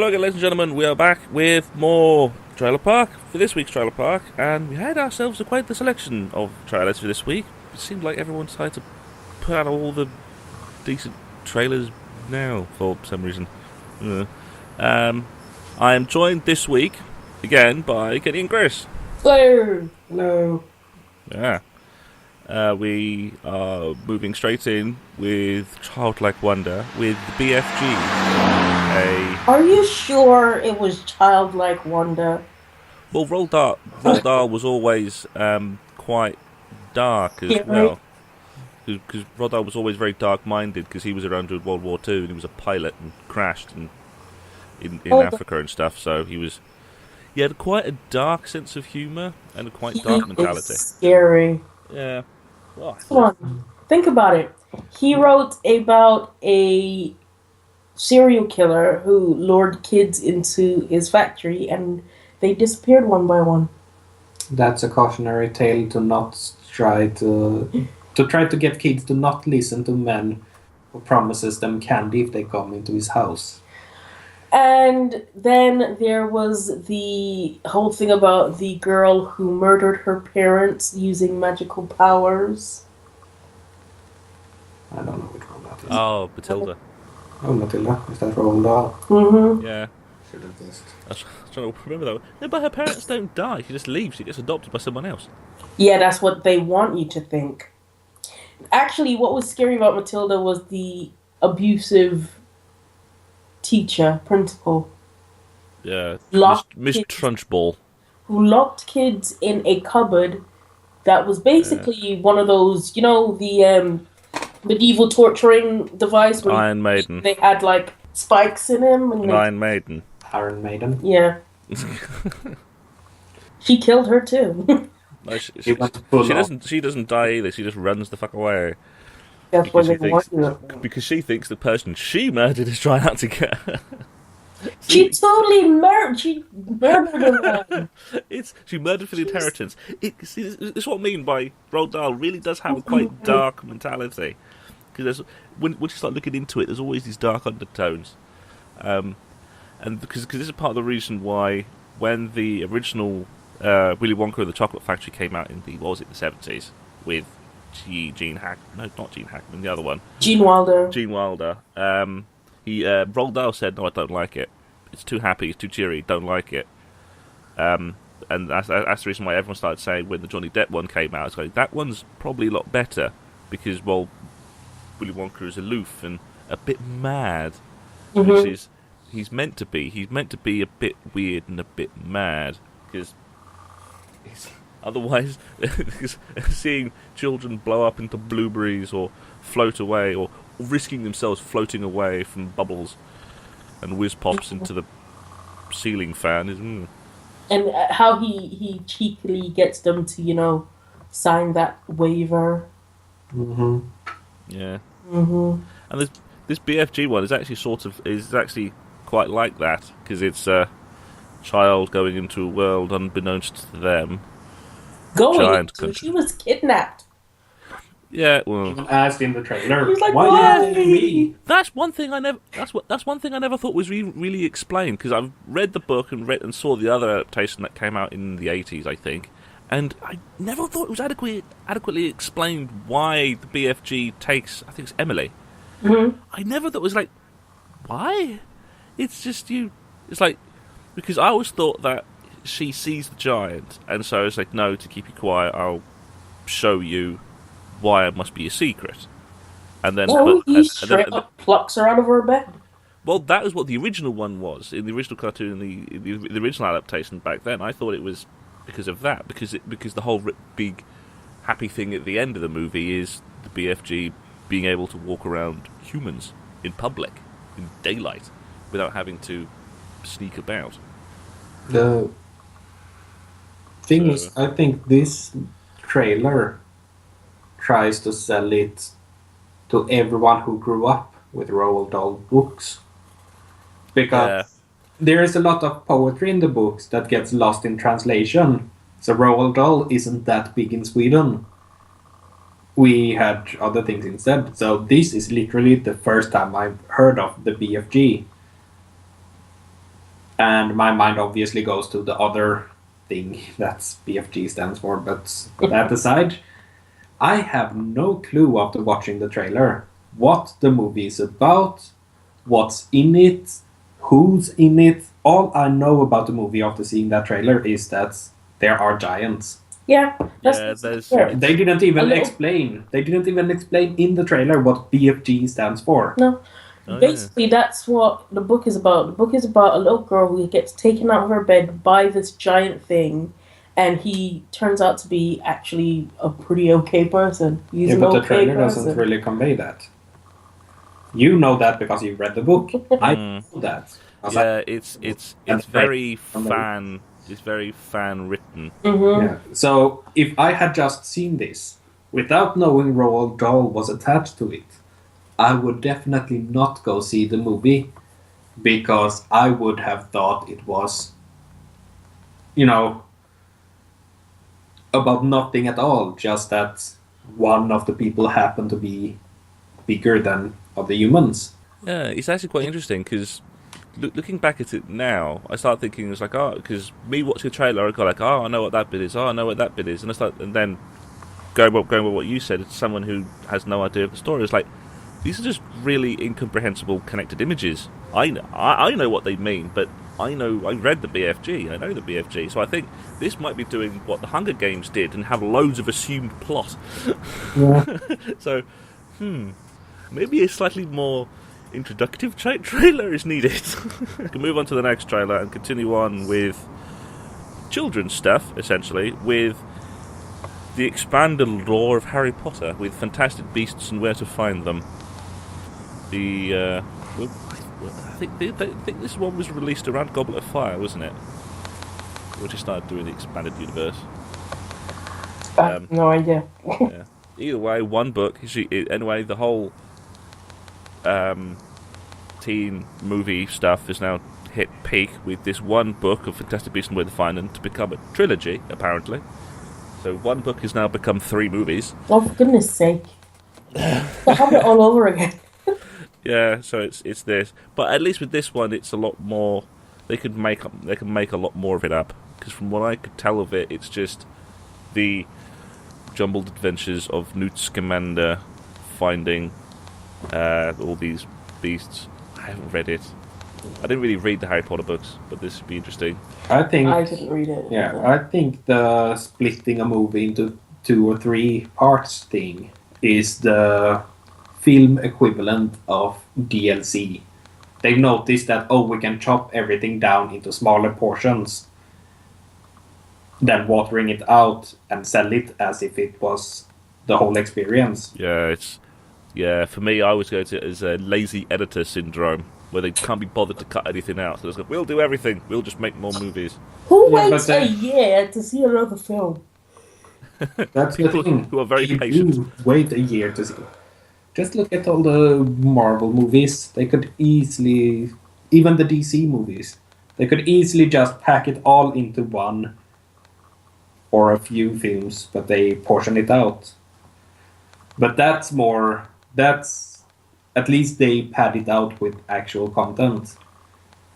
Hello again, ladies and gentlemen. We are back with more Trailer Park for this week's Trailer Park, and we had ourselves quite the selection of trailers for this week. It seemed like everyone decided to put out all the decent trailers now for some reason. I am joined this week again by Kenny and Chris. Hello. Hello. Yeah. We are moving straight in with Childlike Wonder with the BFG. Are you sure it was Childlike Wonder? Well, Roald Dahl was always quite dark as well. Because Roald Dahl was always very dark-minded because he was around during World War II and he was a pilot and crashed in Africa and stuff. So he had quite a dark sense of humour and a quite dark mentality. Scary. Yeah. Well, come on, think about it. He wrote about a serial killer who lured kids into his factory and they disappeared one by one. That's a cautionary tale to not try to get kids to not listen to men who promises them candy if they come into his house. And then there was the whole thing about the girl who murdered her parents using magical powers. I don't know which one that is. Oh, Matilda. Oh, Matilda. Is that Roald Dahl? Mm-hmm. Yeah. Should have guessed. I was trying to remember that one. No, but her parents don't die. She just leaves. She gets adopted by someone else. Yeah, that's what they want you to think. Actually, what was scary about Matilda was the abusive principal. Yeah. Miss kids, Trunchbull. who locked kids in a cupboard that was basically one of those, the medieval torturing device where Iron Maiden. they had like spikes in him. And Iron Maiden. Iron Maiden? Yeah. She killed her too. No, she doesn't die either. She just runs the fuck away. That's what they want you. Because she thinks the person she murdered is trying out to get her. She totally murdered. She murdered her. She murdered for the inheritance. This is what I memean by Roald Dahl really does have a quite dark mentality. Because when you start looking into it, there's always these dark undertones. And because this is part of the reason why when the original Willy Wonka and the Chocolate Factory came out in the 70s with Gene Hackman, the other one. Gene Wilder. Roald Dahl said, "No, I don't like it. It's too happy, it's too cheery, don't like it." And that's the reason why everyone started saying when the Johnny Depp one came out, it's like, that one's probably a lot better because, well, Willy Wonka is aloof and a bit mad, which is he's meant to be. He's meant to be a bit weird and a bit mad because otherwise, seeing children blow up into blueberries or float away or risking themselves floating away from bubbles and whiz pops into the ceiling fan is. And how he cheekily gets them to, sign that waiver. Mm-hmm. Yeah. Mm-hmm. And this BFG one is actually quite like that because it's a child going into a world unbeknownst to them. She was kidnapped. Yeah, well, even asked in the trailer. He's like, why did me? That's one thing I never thought was really explained because I've read the book and saw the other adaptation that came out in the 80s, I think, and I never thought it was adequately explained why the BFG takes, I think it's Emily. Mm-hmm. I never thought it was like, why? It's just you. It's like, because I always thought that she sees the giant, and so it's like, no, to keep you quiet, I'll show you why it must be a secret. And then he straight up plucks her out of her bed. Well, that was what the original one was in the original cartoon, in the original adaptation back then. I thought it was because of that, because the whole big happy thing at the end of the movie is the BFG being able to walk around humans in public in daylight without having to sneak about. The thing is, I think this trailer tries to sell it to everyone who grew up with Roald Dahl books. Because there is a lot of poetry in the books that gets lost in translation. So Roald Dahl isn't that big in Sweden. We had other things instead. So this is literally the first time I've heard of the BFG. And my mind obviously goes to the other thing that's BFG stands for, but that aside, I have no clue after watching the trailer what the movie is about, what's in it, who's in it. All I know about the movie after seeing that trailer is that there are giants. Yeah, They didn't even explain. They didn't even explain in the trailer what BFG stands for. No. Basically, that's what the book is about. The book is about a little girl who gets taken out of her bed by this giant thing, and he turns out to be actually a pretty okay person. He's but the trailer doesn't really convey that. You know that because you read the book. I know that. It's very fan. It's very fan written. Mm-hmm. Yeah. So if I had just seen this without knowing Roald Dahl was attached to it, I would definitely not go see the movie because I would have thought it was, about nothing at all. Just that one of the people happened to be bigger than other humans. Yeah, it's actually quite interesting because looking back at it now, I start thinking it's like, because me watching the trailer, I go like, I know what that bit is. I know what that bit is, and then going with what you said, it's someone who has no idea of the story. It's like these are just really incomprehensible connected images. I know what they mean, but I read the BFG. I know the BFG, so I think this might be doing what the Hunger Games did and have loads of assumed plot. Yeah. So, maybe a slightly more introductive trailer is needed. We can move on to the next trailer and continue on with children's stuff, essentially, with the expanded lore of Harry Potter, with fantastic beasts and where to find them. I think this one was released around Goblet of Fire, wasn't it? We just started doing the expanded universe. I have no idea. Yeah. Either way, one book. Anyway, the whole teen movie stuff is now hit peak with this one book of Fantastic Beasts and Where to Find Them to become a trilogy, apparently. So one book has now become 3 movies. Oh, for goodness sake. They'll have it all over again. Yeah, so it's this, but at least with this one, it's a lot more. They can make a lot more of it up, because from what I could tell of it, it's just the jumbled adventures of Newt Scamander finding all these beasts. I haven't read it. I didn't really read the Harry Potter books, but this would be interesting. I didn't read it. Yeah, I think the splitting a movie into 2 or 3 parts thing is the film equivalent of DLC. They've noticed that, we can chop everything down into smaller portions than watering it out and sell it as if it was the whole experience. Yeah, for me, I always go to it as a lazy editor syndrome, where they can't be bothered to cut anything out. So they go, we'll do everything. We'll just make more movies. Who waits a year to see another film? That's the thing. Who are very patient. You wait a year to see. Just look at all the Marvel movies. They could easily, even the DC movies, they could easily just pack it all into one or a few films, but they portion it out. But that's at least they pad it out with actual content.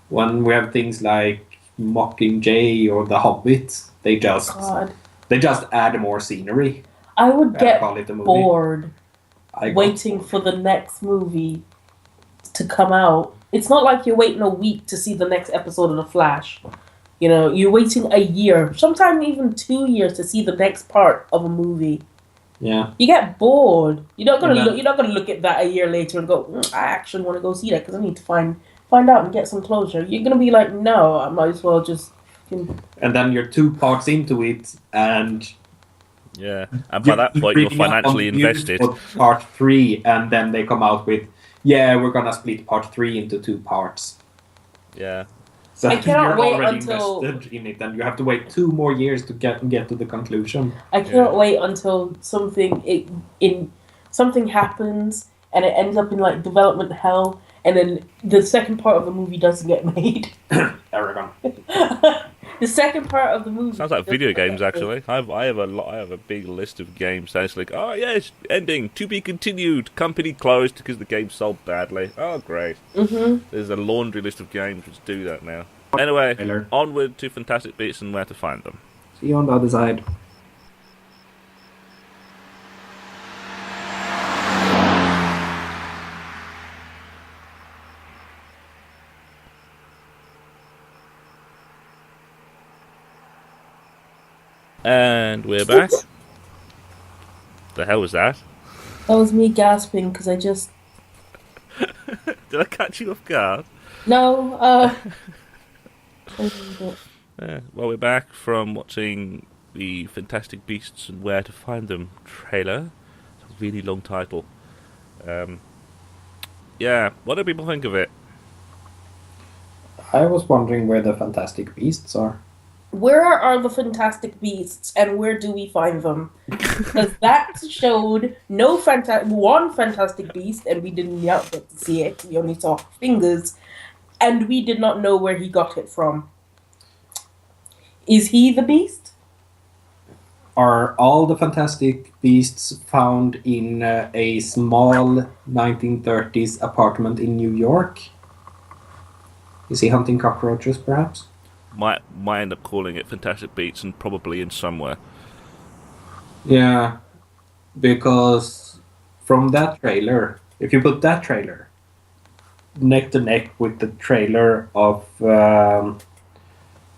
When we have things like Mockingjay or The Hobbit, they just add more scenery. I would get bored waiting for the next movie to come out. It's not like you're waiting a week to see the next episode of The Flash. You're waiting a year, sometimes even 2 years to see the next part of a movie. Yeah. You get bored. You're not gonna look at that a year later and go, I actually want to go see that because I need to find out and get some closure. You're gonna be like, no, I might as well just. And then you're 2 parts into it, and yeah, and by that point you're financially invested. Part 3, and then they come out with, we're gonna split part 3 into 2 parts. Yeah. So I cannot wait already until invested in it, and you have to wait 2 more years to get to the conclusion. I cannot wait until something happens and it ends up in like development hell, and then the second part of the movie doesn't get made. Aragon. The second part of the movie Sounds like video games, actually. I have a big list of games. So it's like, oh yes, ending to be continued. Company closed because the game sold badly. Oh great. There's a laundry list of games which do that now. Anyway, onward to Fantastic Beasts and where to find them. See you on the other side. And we're back. The hell was that? That was me gasping because I just... Did I catch you off guard? No, Well, we're back from watching the Fantastic Beasts and Where to Find Them trailer. It's a really long title. Yeah, what do people think of it? I was wondering where the Fantastic Beasts are. Where are the Fantastic Beasts and where do we find them? Because that showed one Fantastic Beast and we didn't yet get to see it. We only saw fingers and we did not know where he got it from. Is he the Beast? Are all the Fantastic Beasts found in a small 1930s apartment in New York? Is he hunting cockroaches, perhaps? Might end up calling it Fantastic Beasts and probably in somewhere. Yeah, because from that trailer, if you put that trailer neck to neck with the trailer of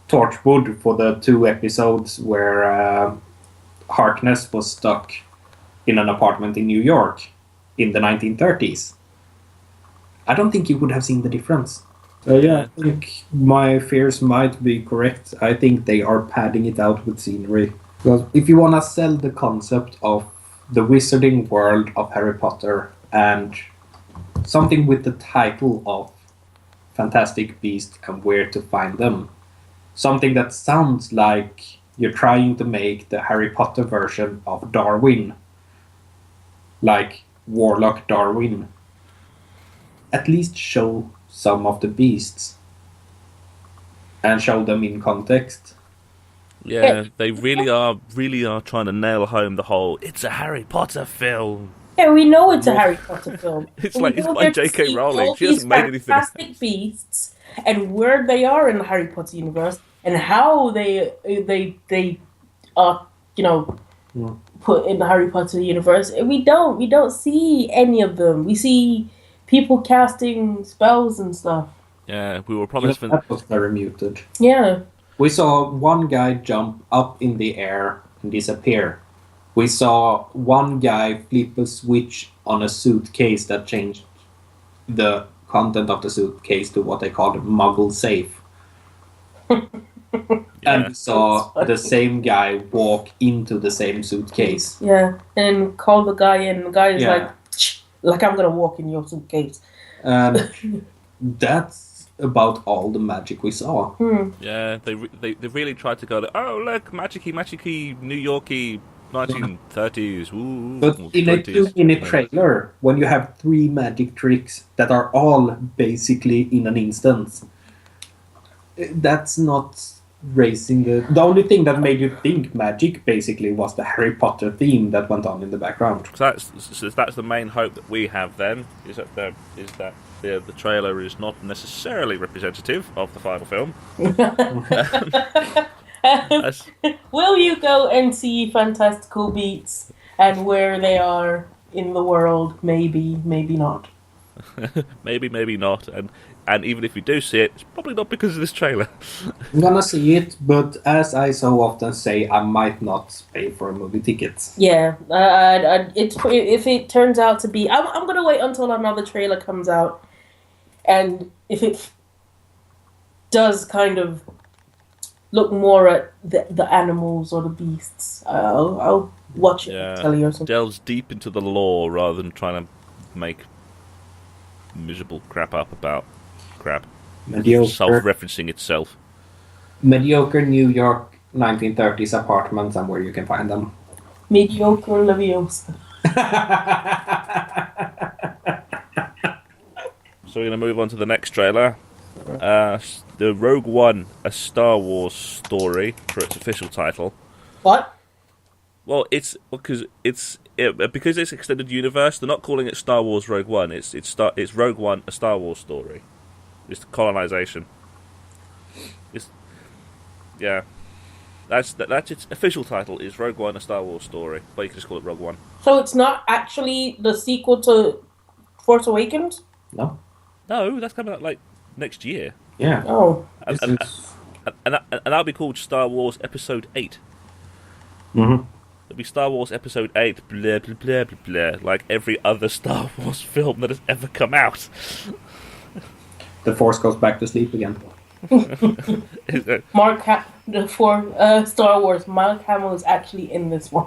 Torchwood for the 2 episodes where Harkness was stuck in an apartment in New York in the 1930s, I don't think you would have seen the difference. So yeah, I think my fears might be correct. I think they are padding it out with scenery. Because if you want to sell the concept of the wizarding world of Harry Potter and something with the title of Fantastic Beasts and Where to Find Them, something that sounds like you're trying to make the Harry Potter version of Darwin, like Warlock Darwin, at least show some of the beasts and show them in context. Yeah, they really are trying to nail home the whole it's a Harry Potter film. Yeah, we know it's a Harry Potter film. It's by J.K. Rowling. She hasn't made anything. Fantastic Beasts and where they are in the Harry Potter universe and how they are, put in the Harry Potter universe. We don't see any of them. We see people casting spells and stuff. Yeah, we were promised... That was very muted. Yeah. We saw one guy jump up in the air and disappear. We saw one guy flip a switch on a suitcase that changed the content of the suitcase to what they called Muggle safe. And we saw the same guy walk into the same suitcase. Yeah, and call the guy in. The guy is like I'm gonna walk in your suitcase. And that's about all the magic we saw. Yeah, they really tried to go, oh look, magicy, New Yorky, 1930s. Ooh, but in a 2-minute trailer, when you have 3 magic tricks that are all basically in an instance, that's not raising the only thing that made you think magic basically was the Harry Potter theme that went on in the background. So that's the main hope that we have then, is that the trailer is not necessarily representative of the final film. Will you go and see Fantastical Beasts and where they are in the world? Maybe, maybe not. maybe not. And even if you do see it, it's probably not because of this trailer. I'm gonna see it, but as I so often say, I might not pay for a movie ticket. Yeah, if it turns out to be... I'm gonna wait until another trailer comes out. And if it does kind of look more at the animals or the beasts, I'll watch it and tell you or something. Delves deep into the lore rather than trying to make miserable crap up about crap. Mediocre. Self-referencing itself. Mediocre New York 1930s apartments and where you can find them. Mediocre Leviosa. So we're going to move on to the next trailer. The Rogue One, a Star Wars story for its official title. What? Well, it's because it's extended universe. They're not calling it Star Wars Rogue One. It's Rogue One, a Star Wars story. It's colonization. That's its official title is Rogue One, a Star Wars story, but you can just call it Rogue One. So it's not actually the sequel to Force Awakens? No. No, that's coming out like next year. Yeah. Oh. And that'll be called Star Wars Episode 8. Mm-hmm. It'll be Star Wars Episode 8, blah, blah, blah, blah, blah, like every other Star Wars film that has ever come out. The Force goes back to sleep again. For Star Wars, Mark Hamill is actually in this one.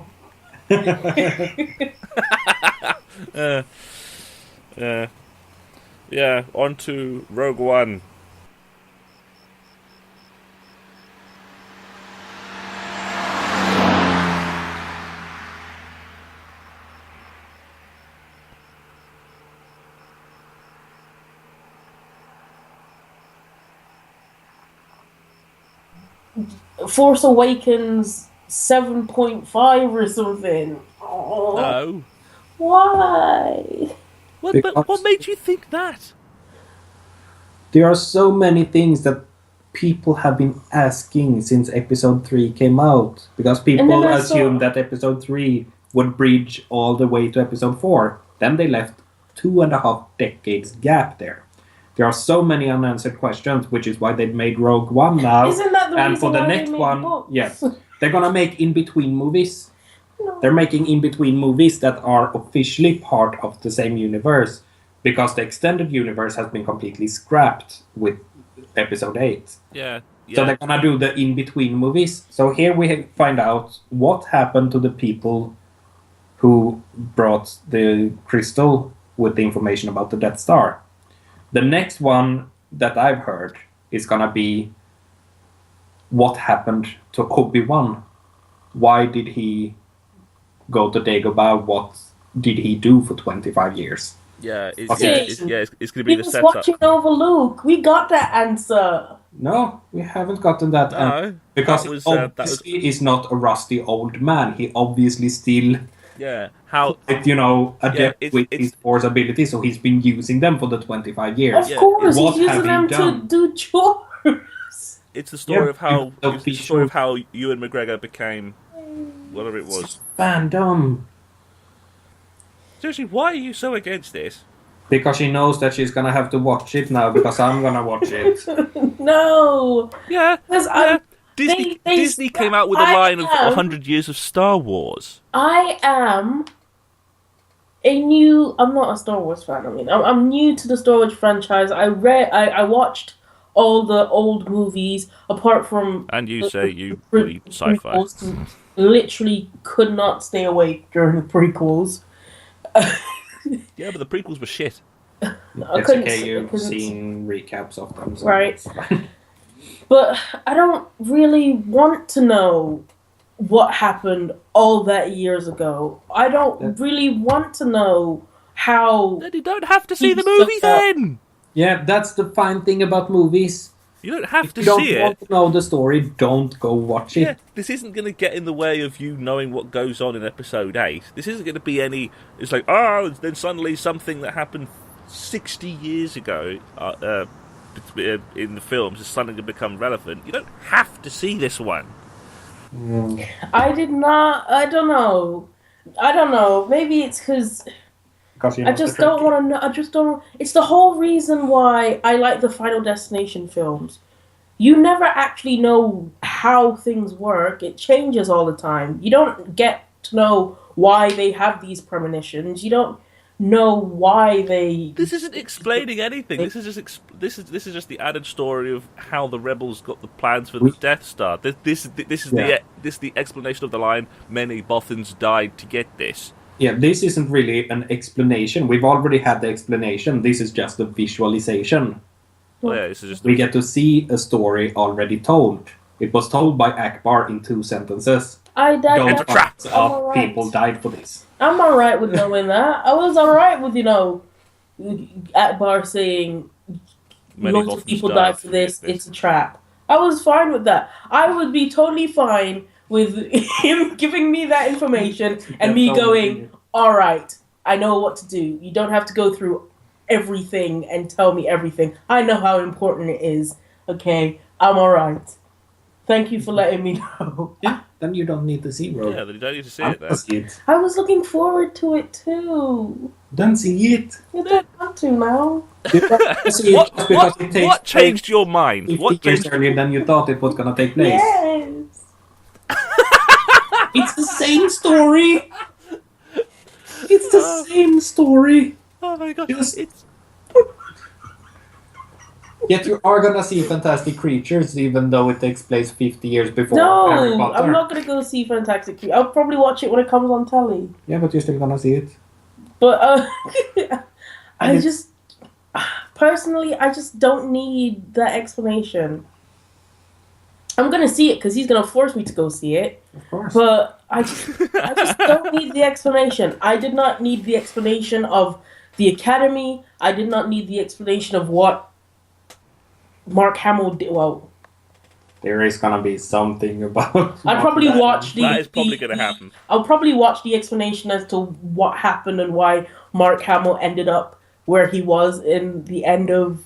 Yeah, on to Rogue One. Force Awakens 7.5 or something. Oh, No. why? What made you think that? There are so many things that people have been asking since episode 3 came out. Because people assumed that episode 3 would bridge all the way to episode 4. Then they left 2.5 decades gap there. There are so many unanswered questions, which is why they've made Rogue One now. Isn't that the and reason for the why next they made one, books? yes, they're gonna make in-between movies. No. They're making in-between movies that are officially part of the same universe, because the extended universe has been completely scrapped with episode 8. Yeah. So they're gonna do the in-between movies. So here we find out what happened to the people who brought the crystal with the information about the Death Star. The next one that I've heard is gonna be what happened to Obi-Wan. Why did he go to Dagobah? What did he do for 25 years? Yeah, it's Okay. it's going to be He the was setup. watching over Luke. We got that answer. No, we haven't gotten that. No, because that was, he obviously is not a rusty old man. He obviously still, how adept with his Force abilities, so he's been using them for the 25 years. Of course, What he's have using you them done? to do chores. it's the story of how it's it's the story of how Ewan McGregor became whatever it was. Fandom. Seriously, why are you so against this? Because she knows that she's gonna have to watch it now, because I'm gonna watch it. No. Yeah. Disney Disney came out with a line of 100 years of Star Wars. I am I'm not a Star Wars fan. I mean, I'm new to the Star Wars franchise. I watched all the old movies, apart from... And you say you read sci-fi. Literally could not stay awake during the prequels. Yeah, but the prequels were shit. It's okay, you've seen recaps of them. So right. But I don't really want to know what happened all that years ago. I don't really want to know how... Then you don't have to see the movie then! Yeah, that's the fine thing about movies. You don't have to see it. If see you don't want to know the story, don't go watch it. Yeah, this isn't going to get in the way of you knowing what goes on in episode 8. This isn't going to be any... It's like, then suddenly something that happened 60 years ago in the films is suddenly going to become relevant. You don't have to see this one. I did not... I don't know. Maybe it's because... I just don't want to know. I just don't... It's the whole reason why I like the Final Destination films. You never actually know how things work. It changes all the time. You don't get to know why they have these premonitions. You don't know why they... This isn't explaining anything. This is just the added story of how the rebels got the plans for the Death Star. This is the explanation of the line, many Bothans died to get this. Yeah, this isn't really an explanation. We've already had the explanation. This is just a visualization. Oh, yeah, this is just... We get to see a story already told. It was told by Akbar in 2 sentences. People died for this. I'm alright with knowing that. I was alright with, Akbar saying lots of people die for this. It's a trap. I was fine with that. I would be totally fine with him giving me that information and me going, all right, I know what to do. You don't have to go through everything and tell me everything. I know how important it is. Okay, I'm all right. Thank you for letting me know. Yeah, then you don't need to see Rogue. Yeah, then you don't need to see it then. I was looking forward to it too. Don't see it. You don't have to now. What changed your mind? What changed earlier than you thought it was gonna take place? Yes. It's the same story. It's the same story. Oh my god! Yet you are gonna see Fantastic Creatures, even though it takes place 50 years before Harry Potter. No, I'm not gonna go see Fantastic Creatures. I'll probably watch it when it comes on telly. Yeah, but you're still gonna see it. But I just personally, I just don't need that explanation. I'm gonna see it because he's gonna force me to go see it. Of course. But I just don't need the explanation. I did not need the explanation of the Academy. I did not need the explanation of what Mark Hamill did. Well, there is gonna be something about. I'd probably watch the. That is probably gonna happen. I'll probably watch the explanation as to what happened and why Mark Hamill ended up where he was in the end of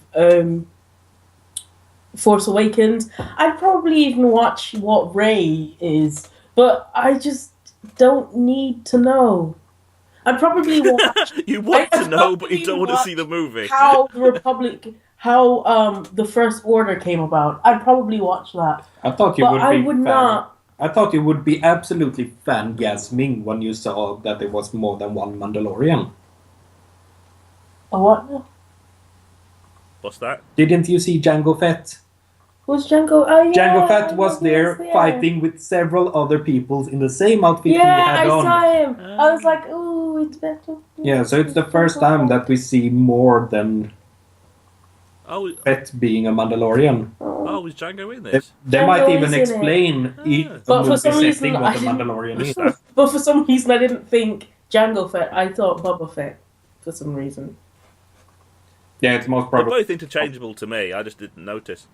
Force Awakens. I'd probably even watch what Rey is, but I just don't need to know. I'd probably watch. You want to know, but you don't want to see the movie. How the Republic, how the First Order came about. I'd probably watch that. I thought you but would. I would not. I thought you would be absolutely fangasming when you saw that there was more than one Mandalorian. A what? What's that? Didn't you see Jango Fett? Who's Jango? Oh, yeah, Jango Fett was there fighting with several other people in the same outfit he had on. Yeah, I saw him. I was like, ooh, it's better. Yeah, so it's the first time that we see more than Fett being a Mandalorian. Oh, is Jango in this? They might even explain but for some reason, what a Mandalorian is. But for some reason, I didn't think Jango Fett. I thought Boba Fett. For some reason. Yeah, it's most probably. They're both interchangeable to me. I just didn't notice.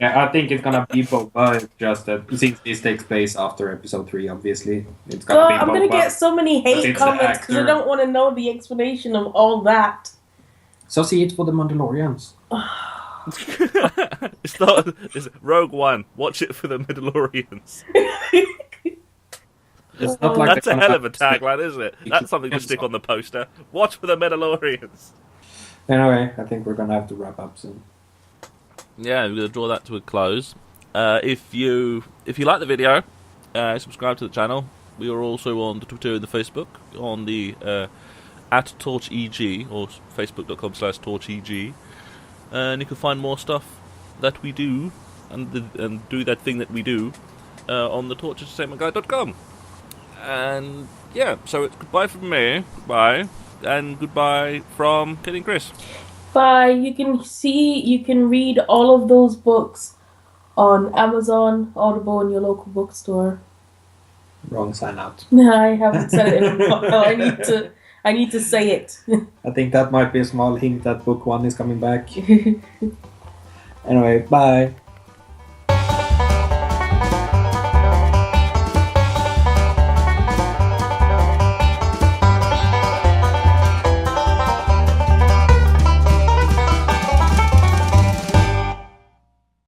Yeah, I think it's gonna be Boba. Just that since this takes place after Episode 3, obviously, it's gonna be Boba. I'm gonna get so many hate comments because I don't want to know the explanation of all that. So see it for the Mandalorians. It's Rogue One. Watch it for the Mandalorians. It's not like that's a hell of a tagline, isn't it? That's something to stick on the poster. Watch for the Mandalorians. Anyway, I think we're gonna have to wrap up soon. Yeah, we're gonna draw that to a close. If you like the video, subscribe to the channel. We are also on the Twitter and the Facebook on the at TorchEG or facebook.com/TorchEG, and you can find more stuff that we do and do that thing that we do on the torchentertainmentguide.com. And yeah, so it's goodbye from me. Bye. And goodbye from Kenny and Chris. Bye. You can read all of those books on Amazon, Audible, and your local bookstore. Wrong sign out. I haven't said it in a while. I need to say it. I think that might be a small hint that book 1 is coming back. Anyway, bye.